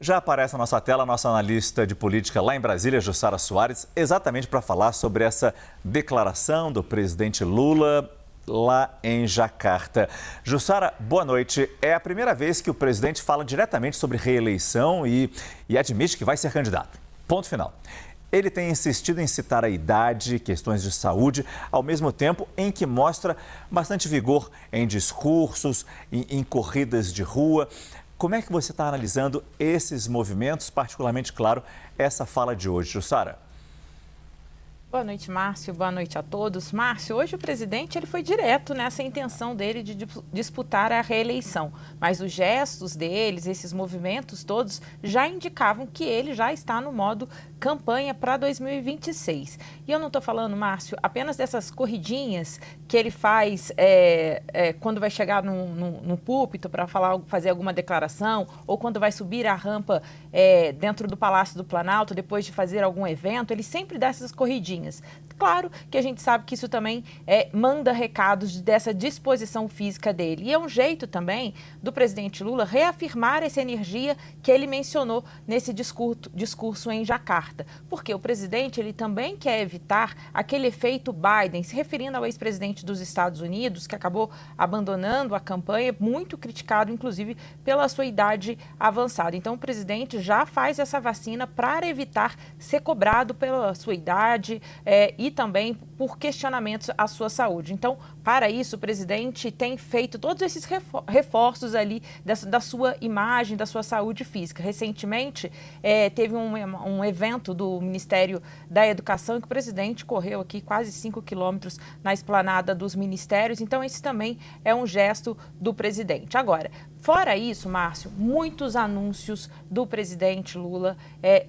Já aparece na nossa tela a nossa analista de política lá em Brasília, Jussara Soares, exatamente para falar sobre essa declaração do presidente Lula lá em Jacarta. Jussara, boa noite. É a primeira vez que o presidente fala diretamente sobre reeleição e admite que vai ser candidato. Ponto final. Ele tem insistido em citar a idade, questões de saúde, ao mesmo tempo em que mostra bastante vigor em discursos, em corridas de rua. Como é que você está analisando esses movimentos, particularmente, claro, essa fala de hoje, Jussara? Boa noite, Márcio. Boa noite a todos. Márcio, hoje o presidente ele foi direto nessa intenção dele de disputar a reeleição. Mas os gestos deles, esses movimentos todos, já indicavam que ele já está no modo campanha para 2026. E eu não estou falando, Márcio, apenas dessas corridinhas que ele faz quando vai chegar no púlpito para fazer alguma declaração, ou quando vai subir a rampa dentro do Palácio do Planalto, depois de fazer algum evento, ele sempre dá essas corridinhas. Claro que a gente sabe que isso também manda recados dessa disposição física dele. E é um jeito também do presidente Lula reafirmar essa energia que ele mencionou nesse discurso em Jacarta. Porque o presidente ele também quer evitar aquele efeito Biden, se referindo ao ex-presidente dos Estados Unidos, que acabou abandonando a campanha, muito criticado, inclusive, pela sua idade avançada. Então, o presidente já faz essa vacina para evitar ser cobrado pela sua idade, e também por questionamentos à sua saúde. Então, para isso, o presidente tem feito todos esses reforços ali da sua imagem, da sua saúde física. Recentemente, teve um evento do Ministério da Educação em que o presidente correu aqui quase 5 quilômetros na esplanada dos ministérios. Então, esse também é um gesto do presidente. Agora, fora isso, Márcio, muitos anúncios do presidente Lula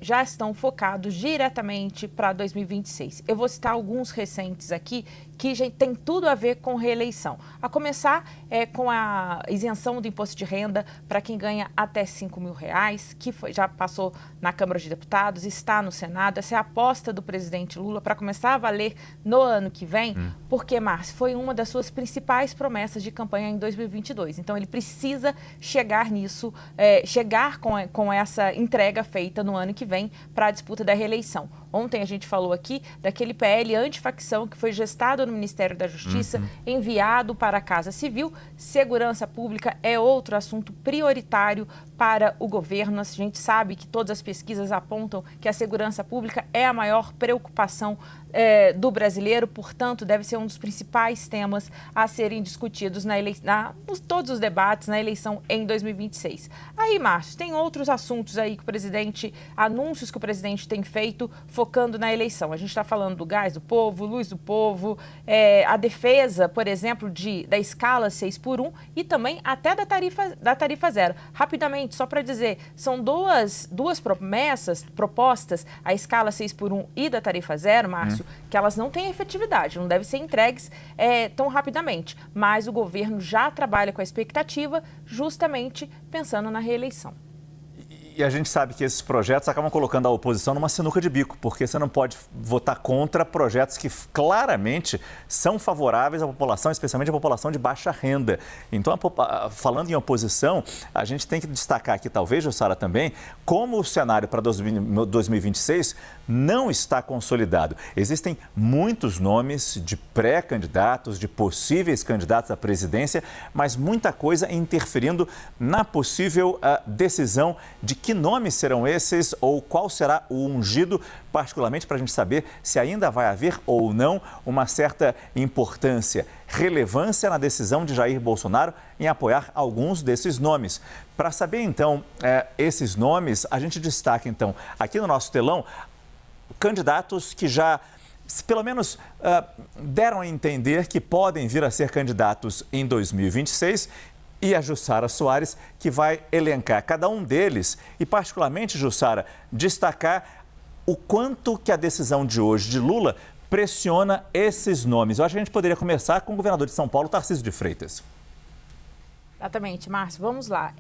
já estão focados diretamente para 2026. Eu vou citar alguns recentes aqui que já tem tudo a ver com reeleição. A começar com a isenção do imposto de renda para quem ganha até R$5.000, que já passou na Câmara de Deputados, está no Senado. Essa é a aposta do presidente Lula para começar a valer no ano que vem, porque, Márcio, foi uma das suas principais promessas de campanha em 2022. Então, ele precisa chegar nisso, chegar com essa entrega feita no ano que vem para a disputa da reeleição. Ontem a gente falou aqui daquele PL antifacção que foi gestado no Ministério da Justiça, enviado para a Casa Civil. Segurança pública é outro assunto prioritário para o governo. A gente sabe que todas as pesquisas apontam que a segurança pública é a maior preocupação do brasileiro, portanto, deve ser um dos principais temas a serem discutidos todos os debates na eleição em 2026. Aí, Márcio, tem outros assuntos aí que anúncios que o presidente tem feito focando na eleição. A gente está falando do gás do povo, luz do povo, a defesa, por exemplo, da escala 6x1 e também até da tarifa zero. Rapidamente, só para dizer, são duas propostas, a escala 6x1 e da tarifa zero, Márcio, que elas não têm efetividade, não devem ser entregues tão rapidamente. Mas o governo já trabalha com a expectativa justamente pensando na reeleição. E a gente sabe que esses projetos acabam colocando a oposição numa sinuca de bico, porque você não pode votar contra projetos que claramente são favoráveis à população, especialmente à população de baixa renda. Então, falando em oposição, a gente tem que destacar aqui, talvez, Jussara, também, como o cenário para 2026 não está consolidado. Existem muitos nomes de pré-candidatos, de possíveis candidatos à presidência, mas muita coisa interferindo na possível decisão de que nomes serão esses ou qual será o ungido, particularmente para a gente saber se ainda vai haver ou não uma certa importância, relevância na decisão de Jair Bolsonaro em apoiar alguns desses nomes. Para saber, então, esses nomes, a gente destaca, então, aqui no nosso telão, candidatos que já, pelo menos, deram a entender que podem vir a ser candidatos em 2026. E a Jussara Soares, que vai elencar cada um deles e, particularmente, Jussara, destacar o quanto que a decisão de hoje de Lula pressiona esses nomes. Eu acho que a gente poderia começar com o governador de São Paulo, Tarcísio de Freitas. Exatamente, Márcio. Vamos lá.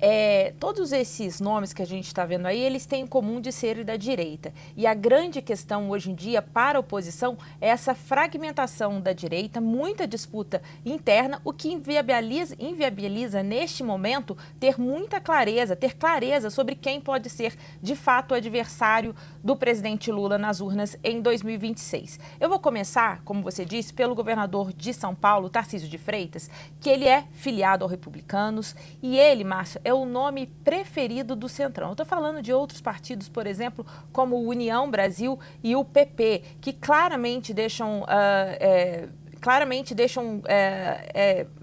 Todos esses nomes que a gente está vendo aí, eles têm em comum de serem da direita. E a grande questão hoje em dia para a oposição é essa fragmentação da direita, muita disputa interna, o que inviabiliza neste momento ter muita clareza, ter clareza sobre quem pode ser de fato o adversário do presidente Lula nas urnas em 2026. Eu vou começar, como você disse, pelo governador de São Paulo, Tarcísio de Freitas, que ele é filiado ao Republicanos. E ele, Márcio, é o nome preferido do Centrão. Eu estou falando de outros partidos, por exemplo, como o União Brasil e o PP, que claramente deixam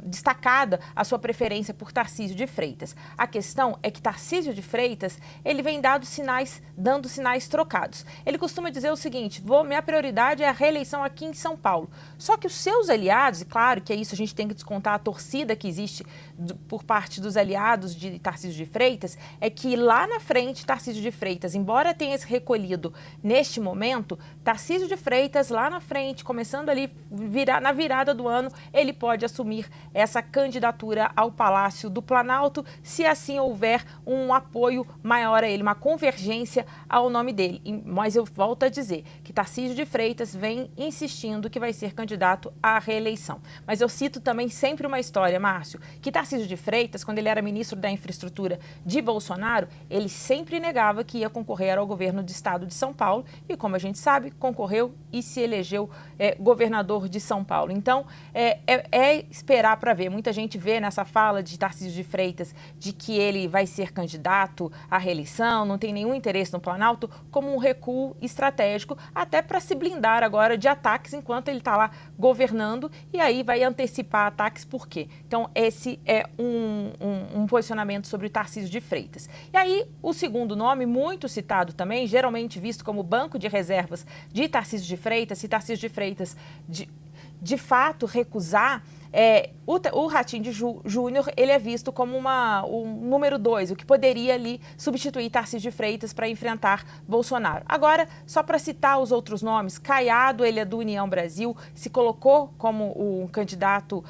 destacada a sua preferência por Tarcísio de Freitas. A questão é que Tarcísio de Freitas, ele vem dando sinais trocados. Ele costuma dizer o seguinte: minha prioridade é a reeleição aqui em São Paulo. Só que os seus aliados, e claro que é isso, a gente tem que descontar a torcida que existe por parte dos aliados de Tarcísio de Freitas, é que lá na frente, Tarcísio de Freitas, embora tenha se recolhido neste momento, Tarcísio de Freitas lá na frente, começando ali na virada do ano, ele pode assumir essa candidatura ao Palácio do Planalto, se assim houver um apoio maior a ele, uma convergência ao nome dele. Mas eu volto a dizer que Tarcísio de Freitas vem insistindo que vai ser candidato à reeleição. Mas eu cito também sempre uma história, Márcio, que Tarcísio de Freitas, quando ele era ministro da Infraestrutura de Bolsonaro, ele sempre negava que ia concorrer ao governo do estado de São Paulo e, como a gente sabe, concorreu e se elegeu governador de São Paulo. Então, é esperar para ver. Muita gente vê nessa fala de Tarcísio de Freitas de que ele vai ser candidato à reeleição, não tem nenhum interesse no Planalto, como um recuo estratégico, até para se blindar agora de ataques enquanto ele está lá governando, e aí vai antecipar ataques. Por quê? Então, esse é um posicionamento sobre o Tarcísio de Freitas. E aí, o segundo nome, muito citado também, geralmente visto como banco de reservas de Tarcísio de Freitas, se Tarcísio de Freitas de fato recusar, o Ratinho Júnior, ele é visto como um número 2, o que poderia ali substituir Tarcísio de Freitas para enfrentar Bolsonaro. Agora, só para citar os outros nomes, Caiado, ele é do União Brasil, se colocou como um candidato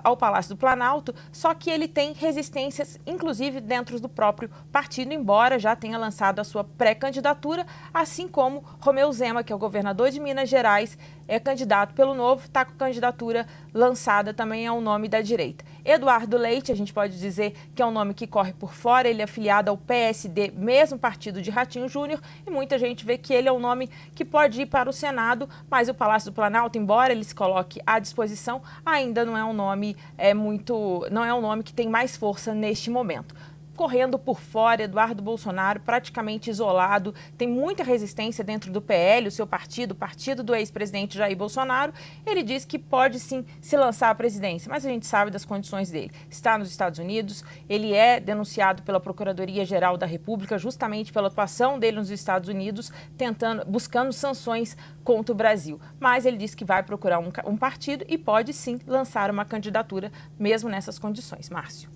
ao Palácio do Planalto, só que ele tem resistências, inclusive dentro do próprio partido, embora já tenha lançado a sua pré-candidatura, assim como Romeu Zema, que é o governador de Minas Gerais, é candidato pelo Novo, está com candidatura lançada também ao nome da direita. Eduardo Leite, a gente pode dizer que é um nome que corre por fora, ele é afiliado ao PSD, mesmo partido de Ratinho Júnior, e muita gente vê que ele é um nome que pode ir para o Senado, mas o Palácio do Planalto, embora ele se coloque à disposição, ainda não é um nome não é um nome que tem mais força neste momento. Correndo por fora, Eduardo Bolsonaro praticamente isolado, tem muita resistência dentro do PL, o seu partido, o partido do ex-presidente Jair Bolsonaro. Ele diz que pode sim se lançar à presidência, mas a gente sabe das condições dele. Está nos Estados Unidos, ele é denunciado pela Procuradoria-Geral da República justamente pela atuação dele nos Estados Unidos, buscando sanções contra o Brasil. Mas ele diz que vai procurar um partido e pode sim lançar uma candidatura mesmo nessas condições. Márcio.